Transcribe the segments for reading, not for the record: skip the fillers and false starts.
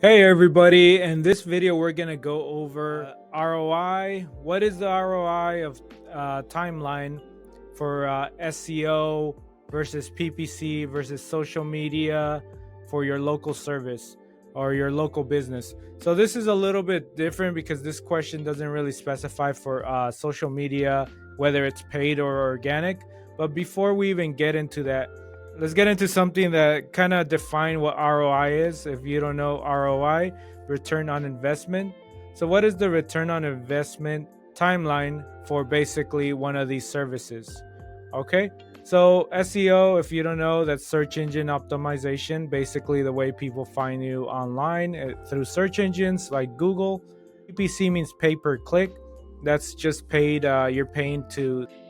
Hey everybody, in this video we're gonna go over ROI. What is the ROI of timeline for SEO versus PPC versus social media for your local service or your local business? So this is a little bit different because this question doesn't really specify for social media whether it's paid or organic. But before we even get into that, let's get into something that kind of define what ROI is. If you don't know ROI, return on investment. So what is the return on investment timeline for basically one of these services? Okay, so SEO, if you don't know, that's search engine optimization, basically the way people find you online through search engines like Google. PPC means pay per click. That's just paid, you're paying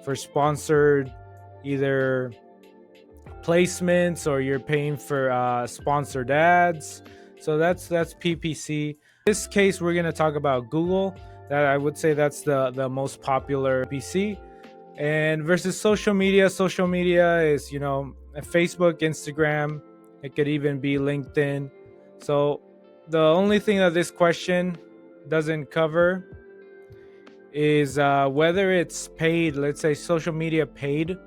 for sponsored either placements or you're paying for sponsored ads. So that's PPC. In this case, we're going to talk about Google. That I would say that's the most popular PPC. And versus social media is Facebook, Instagram. It could even be LinkedIn. So the only thing that this question doesn't cover is whether it's paid. Let's say social media paid,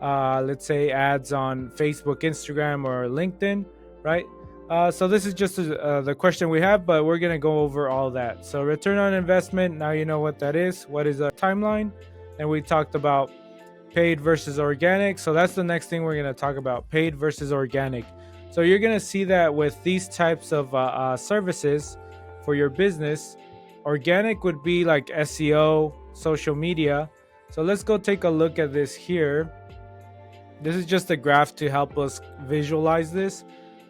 let's say ads on Facebook, Instagram, or LinkedIn, right? So this is just the question we have, but we're gonna go over all that. So return on investment, now you know what that is. What is a timeline? And we talked about paid versus organic. So that's the next thing we're gonna talk about, paid versus organic. So you're gonna see that with these types of services for your business, organic would be like SEO, social media. So let's go take a look at this here. This is just a graph to help us visualize this.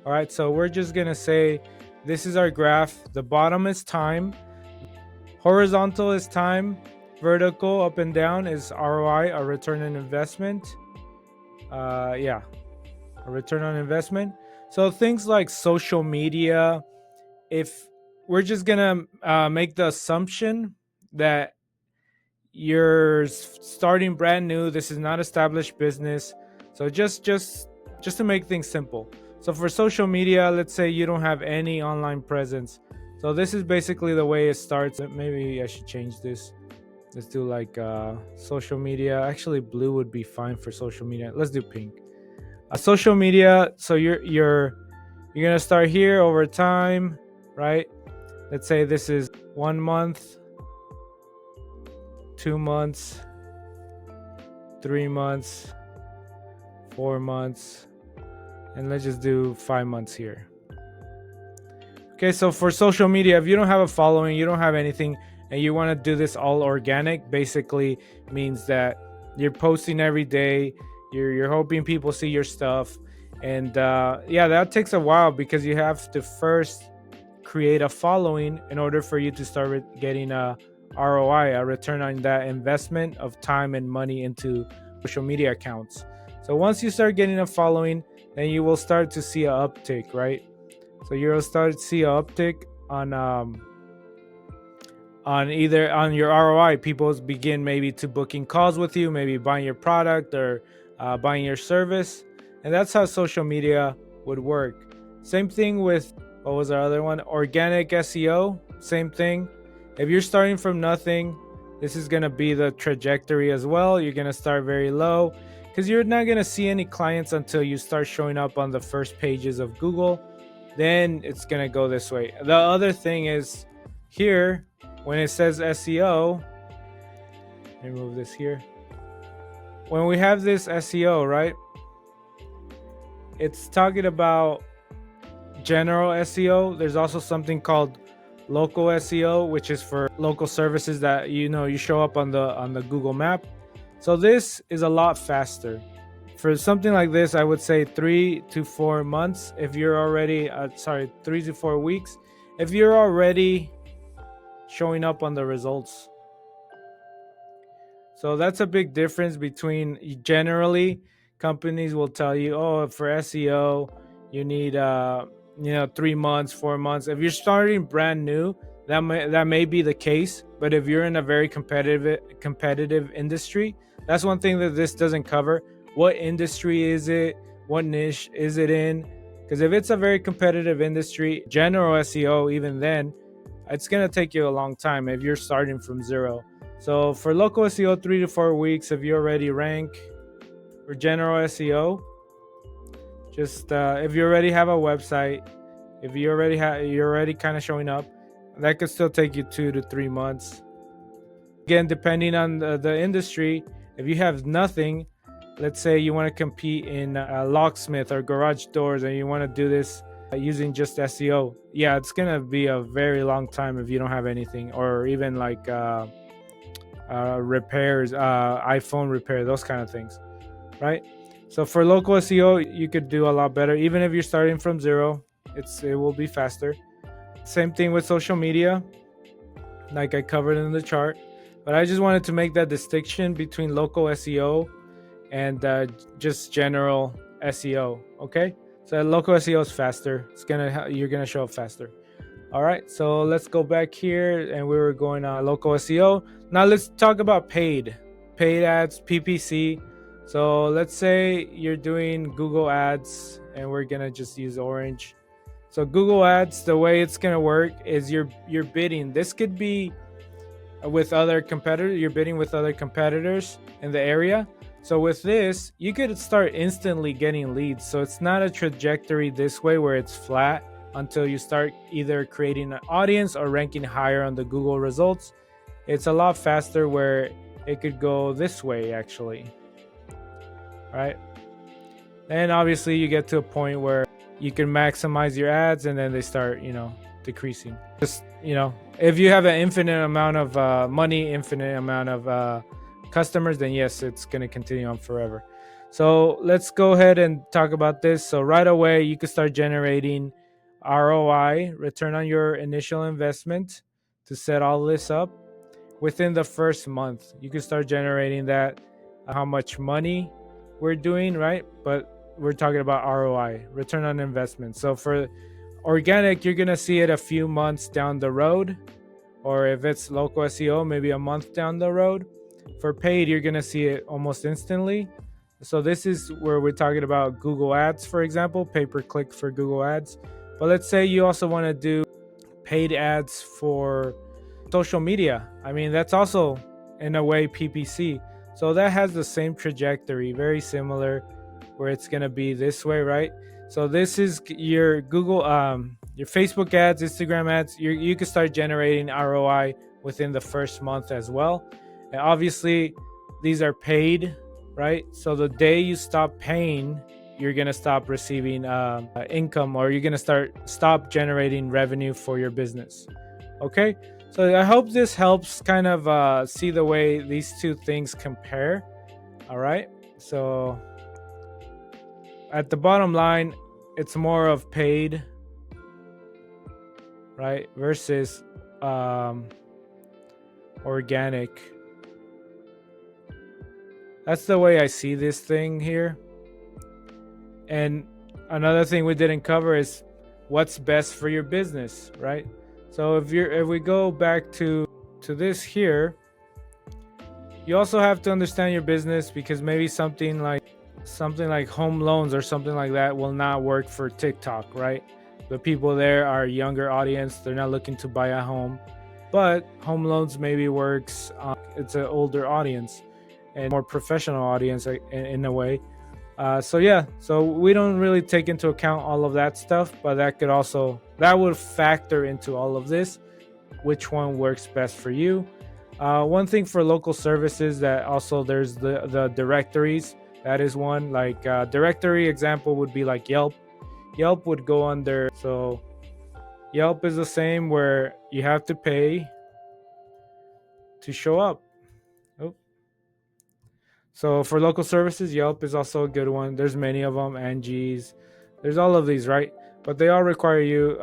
All right, so we're just gonna say this is our graph. The bottom is time, horizontal is time, vertical up and down is ROI, a return on investment. A return on investment. So things like social media, if we're just gonna make the assumption that you're starting brand new, this is not established business. So just to make things simple. So for social media, let's say you don't have any online presence. So this is basically the way it starts. Maybe I should change this. Let's do like social media. Actually, blue would be fine for social media. Let's do pink. Social media. So you're gonna start here over time, right? Let's say this is 1 month, 2 months, 3 months, 4 months, and let's just do 5 months here. Okay, so for social media, if you don't have a following, you don't have anything, and you want to do this all organic, basically means that you're posting every day, you're hoping people see your stuff, and that takes a while because you have to first create a following in order for you to start getting a ROI, a return on that investment of time and money into social media accounts. So once you start getting a following, then you will start to see an uptick, right? So you'll start to see an uptick on your ROI. People begin maybe to booking calls with you, maybe buying your product or buying your service, and that's how social media would work. Same thing with, what was our other one? Organic SEO, same thing. If you're starting from nothing, this is gonna be the trajectory as well. You're gonna start very low because you're not gonna see any clients until you start showing up on the first pages of Google. Then it's gonna go this way. The other thing is here, when it says SEO, let me move this here. When we have this SEO, right, it's talking about general SEO. There's also something called local SEO, which is for local services that you show up on the Google map. So this is a lot faster. For something like this, I would say 3 to 4 months. If you're already 3 to 4 weeks, if you're already showing up on the results. So that's a big difference between, generally companies will tell you, oh, for SEO you need 3 months, 4 months. If you're starting brand new, that may be the case. But if you're in a very competitive industry, that's one thing that this doesn't cover. What industry is it? What niche is it in? Because if it's a very competitive industry, general SEO, even then, it's going to take you a long time if you're starting from zero. So for local SEO, 3 to 4 weeks. If you already rank for general SEO, just if you already have a website, if you already you're already kind of showing up, that could still take you 2 to 3 months. Again, depending on the industry, if you have nothing, let's say you want to compete in locksmith or garage doors, and you want to do this using just SEO, yeah, it's gonna be a very long time if you don't have anything, or even like repairs, iPhone repair, those kind of things, right? So for local SEO, you could do a lot better, even if you're starting from zero. It will be faster. Same thing with social media, like I covered in the chart. But I just wanted to make that distinction between local SEO and just general SEO. Okay, so local SEO is faster. You're gonna show up faster. All right, so let's go back here, and we were going on local SEO. Now let's talk about paid ads, PPC. So let's say you're doing Google ads, and we're gonna just use orange. So Google ads, the way it's gonna work is you're bidding. This could be with other competitors. You're bidding with other competitors in the area. So with this, you could start instantly getting leads. So it's not a trajectory this way where it's flat until you start either creating an audience or ranking higher on the Google results. It's a lot faster where it could go this way actually, right? And obviously you get to a point where you can maximize your ads, and then they start, decreasing. Just, if you have an infinite amount of money, infinite amount of customers, then yes, it's going to continue on forever. So let's go ahead and talk about this. So right away, you can start generating ROI, return on your initial investment, to set all this up. Within the first month, you can start generating that, how much money we're doing, right? But we're talking about ROI, return on investment. So for organic, you're going to see it a few months down the road, or if it's local SEO, maybe a month down the road. For paid, you're going to see it almost instantly. So this is where we're talking about Google ads, for example, pay-per-click for Google ads. But let's say you also want to do paid ads for social media. I mean, that's also in a way PPC. So that has the same trajectory, very similar, where it's going to be this way, right? So this is your Google, your Facebook ads, Instagram ads. You can start generating ROI within the first month as well. And obviously, these are paid, right? So the day you stop paying, you're going to stop receiving income, or you're going to stop generating revenue for your business. Okay, so I hope this helps kind of see the way these two things compare. All right, so at the bottom line, it's more of paid, right, versus organic. That's the way I see this thing here. And another thing we didn't cover is what's best for your business, right? So if we go back to this here, you also have to understand your business, because maybe something like home loans or something like that will not work for TikTok, right? The people there are a younger audience. They're not looking to buy a home, but home loans maybe works. It's an older audience and more professional audience in a way. So we don't really take into account all of that stuff, but that would factor into all of this, which one works best for you. One thing for local services, that also there's the directories. That is one, like directory example would be like Yelp. Yelp would go under, so Yelp is the same, where you have to pay to show up. So for local services, Yelp is also a good one. There's many of them, Angie's, there's all of these, right? But they all require you,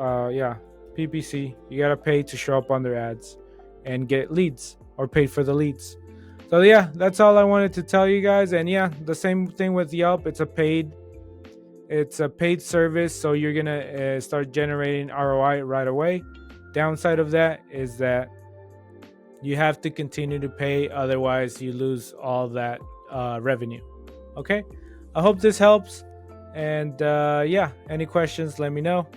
PPC. You gotta pay to show up on their ads and get leads, or pay for the leads. So yeah, that's all I wanted to tell you guys. And yeah, the same thing with Yelp. It's a paid service, so you're gonna start generating ROI right away. Downside of that is that you have to continue to pay, otherwise you lose all that revenue. Okay, I hope this helps. And yeah, any questions, let me know.